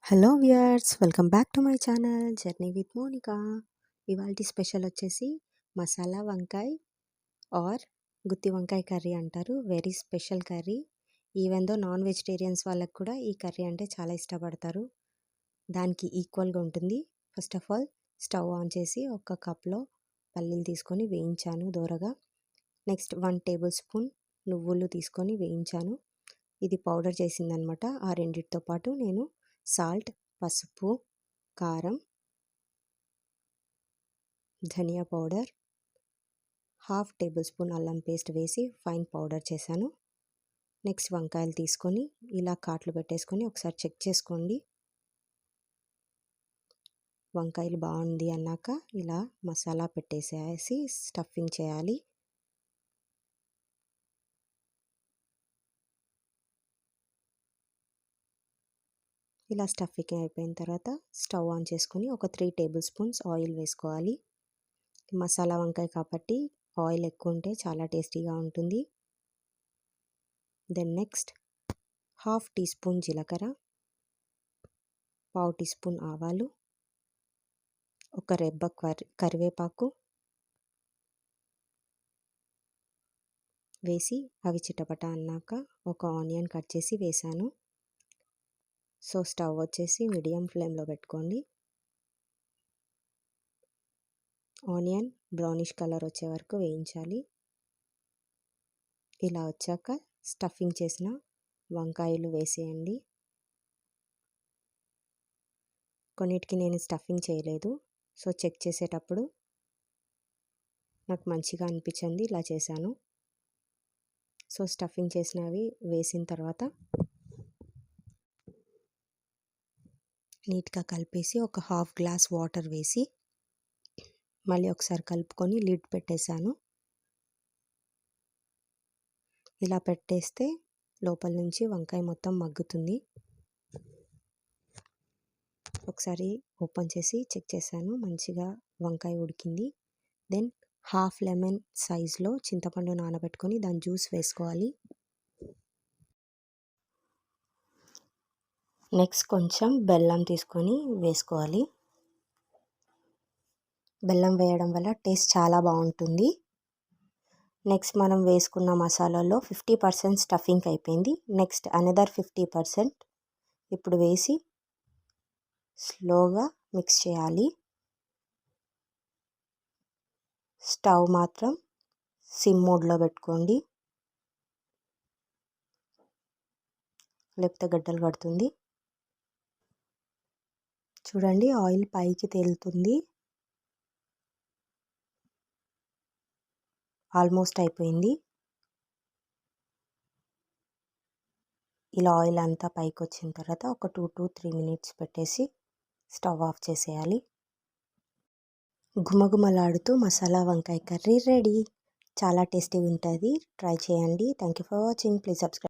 Hello viewers, welcome back to my channel journey with Monica. ఇవాల్టి special వచ్చేసి మసాలా వంకాయ are గుత్తి వంకాయ కర్రీ అంటారు. Very special curry. Even though non vegetarians వాళ్ళకు కూడా ఈ కర్రీ అంటే చాలా ఇష్టపడతారు. దానికి ఈక్వల్గా ఉంటుంది. First of all stove on చేసి ఒక కప్లో పల్లీలు తీసుకొని వేయించాను దోరగా. నెక్స్ట్ 1 టేబుల్ స్పూన్ నువ్వులు తీసుకొని వేయించాను. ఇది పౌడర్ చేసిందనమాట. ఆ రెండిటితో పాటు నేను సాల్ట్, పసుపు, కారం, ధనియా పౌడర్, 1/2 టేబుల్ స్పూన్ అల్లం పేస్ట్ వేసి ఫైన్ పౌడర్ చేశాను. నెక్స్ట్ వంకాయలు తీసుకొని ఇలా కాట్లు పెట్టేసుకొని ఒకసారి చెక్ చేసుకోండి. వంకాయలు బాగుంది అన్నాక ఇలా మసాలా పెట్టేసేసి స్టఫింగ్ చేయాలి. ఇలా స్టఫింగ్ అయిపోయిన తర్వాత స్టవ్ ఆన్ చేసుకొని ఒక 3 టేబుల్ స్పూన్స్ ఆయిల్ వేసుకోవాలి. మసాలా వంకాయ కాబట్టి ఆయిల్ ఎక్కువ ఉంటే చాలా టేస్టీగా ఉంటుంది. దెన్ నెక్స్ట్ 1/2 టీ స్పూన్ జీలకర్ర, 1/2 టీ స్పూన్ ఆవాలు, ఒక రెబ్బ కరివేపాకు వేసి అవి చిటపట అన్నాక ఒక ఆనియన్ కట్ చేసి వేసాను. సో స్టవ్ వచ్చేసి మీడియం ఫ్లేమ్లో పెట్టుకోండి. ఆనియన్ బ్రౌనిష్ కలర్ వచ్చే వరకు వేయించాలి. ఇలా వచ్చాక స్టఫింగ్ చేసిన వంకాయలు వేసేయండి. కొన్నిటికి నేను స్టఫింగ్ చేయలేదు, సో చెక్ చేసేటప్పుడు నాకు మంచిగా అనిపించింది, ఇలా చేశాను. సో స్టఫింగ్ చేసినవి వేసిన తర్వాత నీట్గా కలిపేసి ఒక 1/2 గ్లాస్ వాటర్ వేసి మళ్ళీ ఒకసారి కలుపుకొని లిడ్ పెట్టేశాను. ఇలా పెట్టేస్తే లోపల నుంచి వంకాయ మొత్తం మగ్గుతుంది. ఒకసారి ఓపెన్ చేసి చెక్ చేశాను, మంచిగా వంకాయ ఉడికింది. దెన్ 1/2 లెమన్ సైజులో చింతపండు నానబెట్టుకొని దాని జ్యూస్ వేసుకోవాలి. నెక్స్ట్ కొంచెం బెల్లం తీసుకొని వేసుకోవాలి. బెల్లం వేయడం వల్ల టేస్ట్ చాలా బాగుంటుంది. నెక్స్ట్ మనం వేసుకున్న మసాలాలో 50% స్టఫింగ్ అయిపోయింది. నెక్స్ట్ అనదర్ 50% ఇప్పుడు వేసి స్లోగా మిక్స్ చేయాలి. స్టవ్ మాత్రం సిమ్ మోడ్లో పెట్టుకోండి, లేకపోతే గడ్డలు కడుతుంది. చూడండి, ఆయిల్ పైకి తేలుతుంది. ఆల్మోస్ట్ అయిపోయింది. ఇలా ఆయిల్ అంతా పైకి వచ్చిన తర్వాత ఒక 2 to 3 మినిట్స్ పెట్టేసి స్టవ్ ఆఫ్ చేసేయాలి. గుమగుమలాడుతూ మసాలా వంకాయ కర్రీ రెడీ. చాలా టేస్టీగా ఉంటుంది. ట్రై చేయండి. Thank you for watching. Please subscribe.